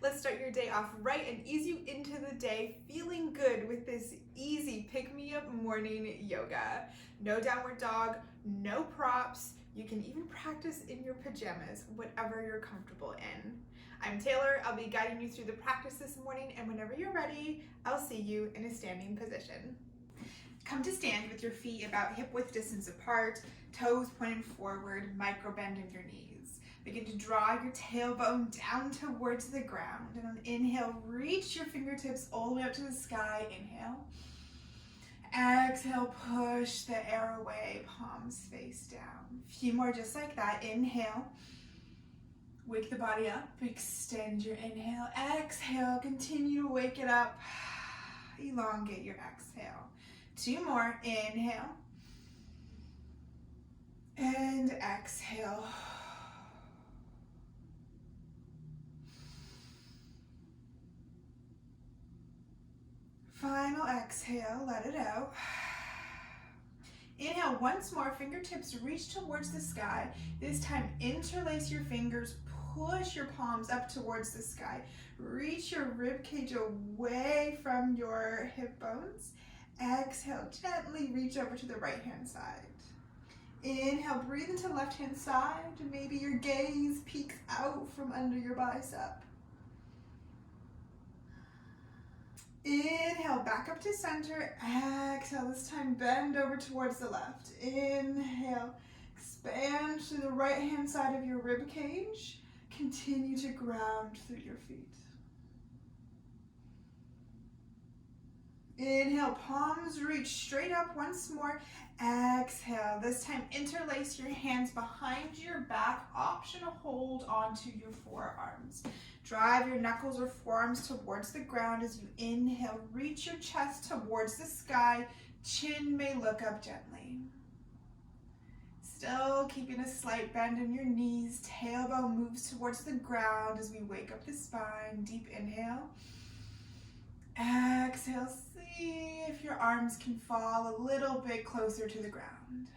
Let's start your day off right and ease you into the day feeling good with this easy pick-me-up morning yoga. No downward dog, no props. You can even practice in your pajamas, whatever you're comfortable in. I'm Taylor. I'll be guiding you through the practice this morning, and whenever you're ready, I'll see you in a standing position. Come to stand with your feet about hip-width distance apart, toes pointed forward, micro bend in your knees. Begin to draw your tailbone down towards the ground, and on inhale, reach your fingertips all the way up to the sky. Inhale. Exhale, push the air away, palms face down. A few more just like that. Inhale. Wake the body up, extend your inhale. Exhale, continue to wake it up. Elongate your exhale. 2 more. Inhale. And exhale. Final exhale, let it out. Inhale once more, fingertips reach towards the sky. This time, interlace your fingers, push your palms up towards the sky. Reach your rib cage away from your hip bones. Exhale, gently reach over to the right hand side. Inhale, breathe into left hand side. Maybe your gaze peeks out from under your bicep. Inhale, back up to center. Exhale, this time bend over towards the left. Inhale, expand to the right hand side of your rib cage. Continue to ground through your feet. Inhale, palms reach straight up once more. Exhale, this time interlace your hands behind your back. Optional hold onto your forearms. Drive your knuckles or forearms towards the ground as you inhale. Reach your chest towards the sky. Chin may look up gently. Still keeping a slight bend in your knees. Tailbone moves towards the ground as we wake up the spine. Deep inhale. Exhale. See if your arms can fall a little bit closer to the ground.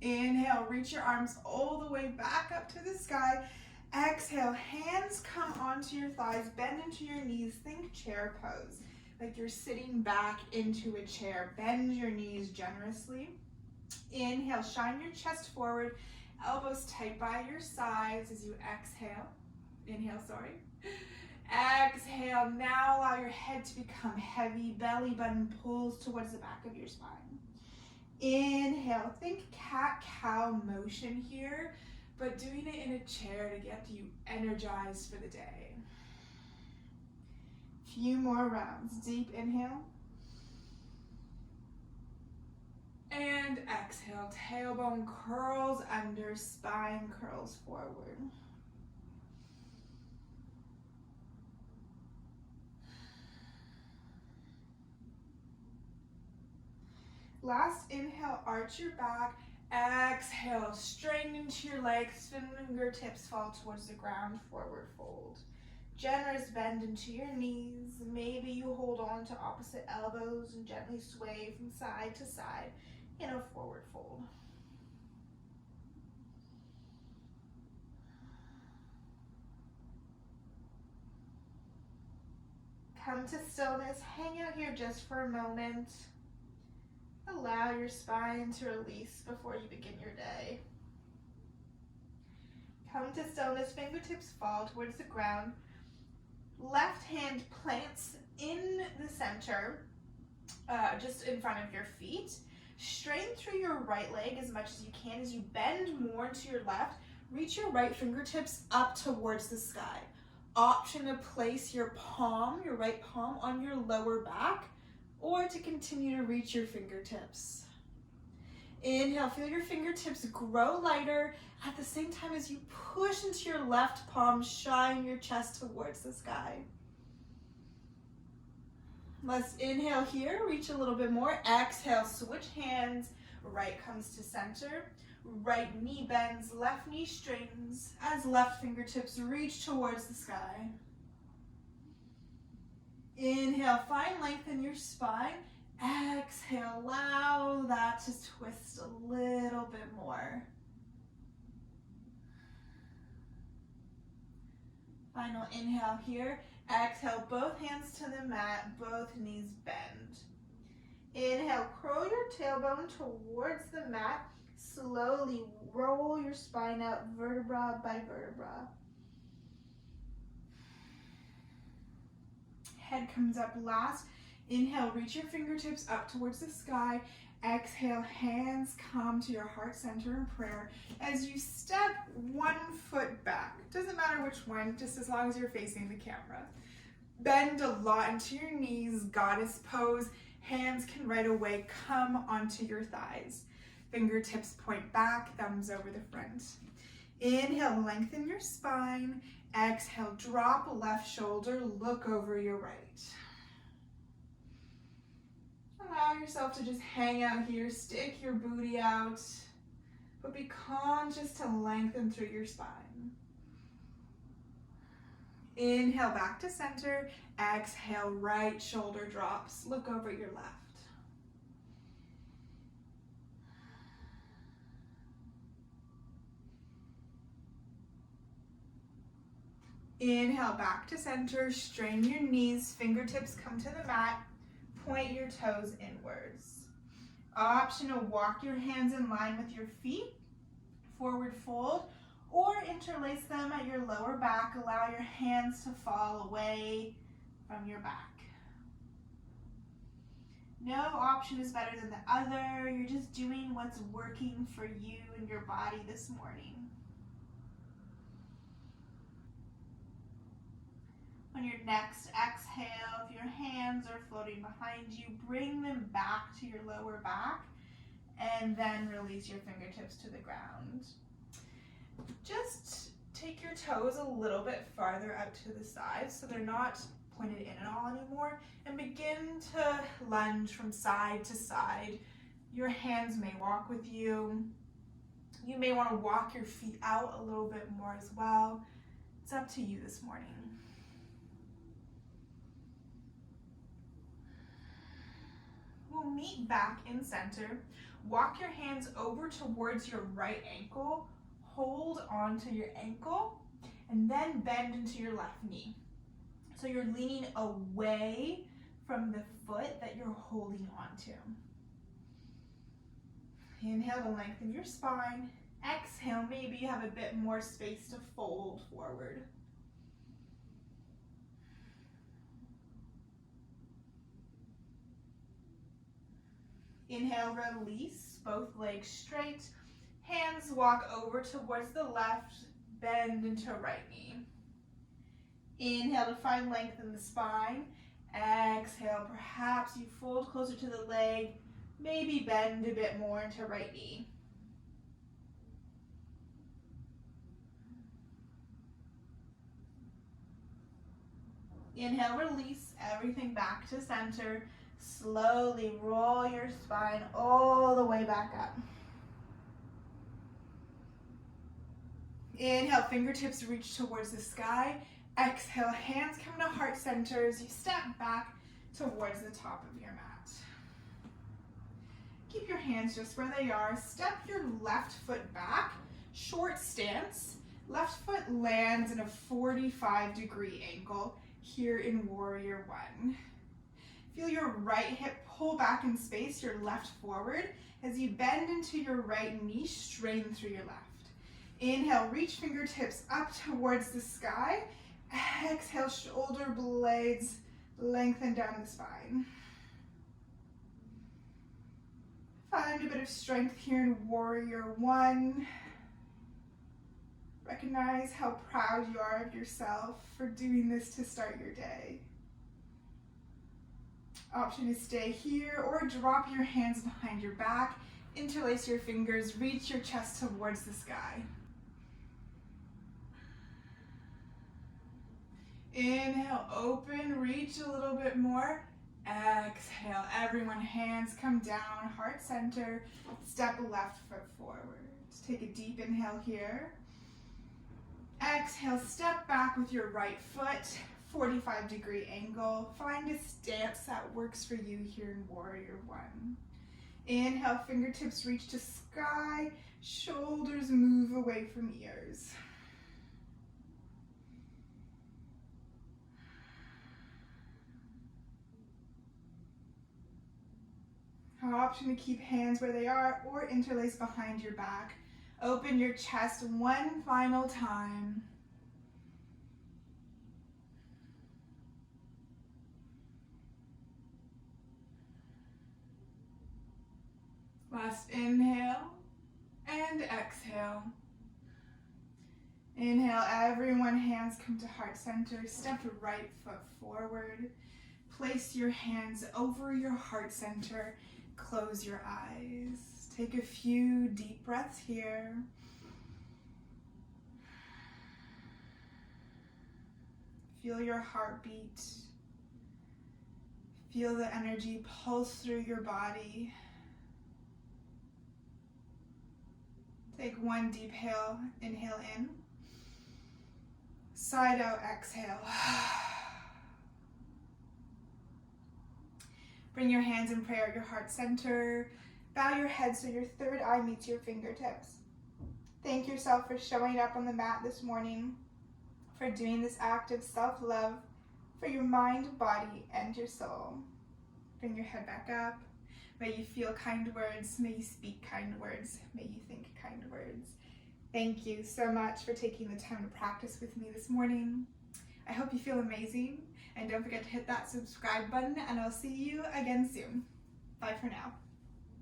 Inhale, reach your arms all the way back up to the sky. Exhale, hands come onto your thighs, bend into your knees. Think chair pose, like you're sitting back into a chair. Bend your knees generously. Inhale, shine your chest forward, elbows tight by your sides as you exhale. Inhale, sorry. Exhale, now allow your head to become heavy. Belly button pulls towards the back of your spine. Inhale, think cat-cow motion here, but doing it in a chair to get you energized for the day. Few more rounds. Deep inhale. And exhale, tailbone curls under, spine curls forward. Last inhale, arch your back. Exhale, straighten into your legs, fingertips fall towards the ground, forward fold. Generous bend into your knees. Maybe you hold on to opposite elbows and gently sway from side to side in a forward fold. Come to stillness, hang out here just for a moment. Allow your spine to release before you begin your day. Come to stillness, fingertips fall towards the ground. Left hand plants in the center, just in front of your feet. Straighten through your right leg as much as you can as you bend more to your left. Reach your right fingertips up towards the sky. Option to place your palm, your right palm, on your lower back, or to continue to reach your fingertips. Inhale, feel your fingertips grow lighter at the same time as you push into your left palm, shine your chest towards the sky. Let's inhale here, reach a little bit more. Exhale, switch hands. Right comes to center. Right knee bends, left knee straightens as left fingertips reach towards the sky. Inhale, find length in your spine. Exhale, allow that to twist a little bit more. Final inhale here. Exhale, both hands to the mat, both knees bend. Inhale, curl your tailbone towards the mat. Slowly roll your spine out vertebra by vertebra. Head comes up last. Inhale, reach your fingertips up towards the sky. Exhale, hands come to your heart center in prayer as you step one foot back. Doesn't matter which one, just as long as you're facing the camera. Bend a lot into your knees, goddess pose. Hands can right away come onto your thighs. Fingertips point back, thumbs over the front. Inhale, lengthen your spine. Exhale, drop left shoulder, look over your right. Allow yourself to just hang out here, stick your booty out, but be conscious to lengthen through your spine. Inhale, back to center. Exhale, right shoulder drops, look over your left. Inhale, back to center, strain your knees, fingertips come to the mat, point your toes inwards. Optional, walk your hands in line with your feet, forward fold, or interlace them at your lower back. Allow your hands to fall away from your back. No option is better than the other. You're just doing what's working for you and your body this morning. On your next exhale, if your hands are floating behind you, bring them back to your lower back and then release your fingertips to the ground. Just take your toes a little bit farther out to the side so they're not pointed in at all anymore, and begin to lunge from side to side. Your hands may walk with you. You may want to walk your feet out a little bit more as well. It's up to you this morning. We'll meet back in center. Walk your hands over towards your right ankle. Hold onto your ankle and then bend into your left knee. So you're leaning away from the foot that you're holding onto. Inhale to lengthen your spine. Exhale, maybe you have a bit more space to fold forward. Inhale, release, both legs straight. Hands walk over towards the left, bend into right knee. Inhale to find length in the spine. Exhale, perhaps you fold closer to the leg, maybe bend a bit more into right knee. Inhale, release everything back to center. Slowly roll your spine all the way back up. Inhale, fingertips reach towards the sky. Exhale, hands come to heart center as you step back towards the top of your mat. Keep your hands just where they are. Step your left foot back, short stance. Left foot lands in a 45-degree angle here in Warrior One. Feel your right hip pull back in space, your left forward, as you bend into your right knee, strain through your left. Inhale, reach fingertips up towards the sky. Exhale, shoulder blades lengthen down the spine. Find a bit of strength here in Warrior One. Recognize how proud you are of yourself for doing this to start your day. Option is stay here or drop your hands behind your back, interlace your fingers, reach your chest towards the sky. Inhale, open, reach a little bit more. Exhale, everyone, hands come down, heart center, step left foot forward. Just take a deep inhale here. Exhale, step back with your right foot, 45-degree angle. Find a stance that works for you here in Warrior One. Inhale, fingertips reach to sky, shoulders move away from ears. option to keep hands where they are or interlace behind your back. Open your chest one final time. Last inhale and exhale. Inhale, everyone, hands come to heart center. Step right foot forward. Place your hands over your heart center. Close your eyes. Take a few deep breaths here. Feel your heartbeat. Feel the energy pulse through your body. Take one deep inhale in. Side out, exhale. Bring your hands in prayer at your heart center. Bow your head so your third eye meets your fingertips. Thank yourself for showing up on the mat this morning, for doing this act of self-love for your mind, body, and your soul. Bring your head back up. May you feel kind words. May you speak kind words. May you think kind words. Thank you so much for taking the time to practice with me this morning. I hope you feel amazing, and don't forget to hit that subscribe button, and I'll see you again soon. Bye for now.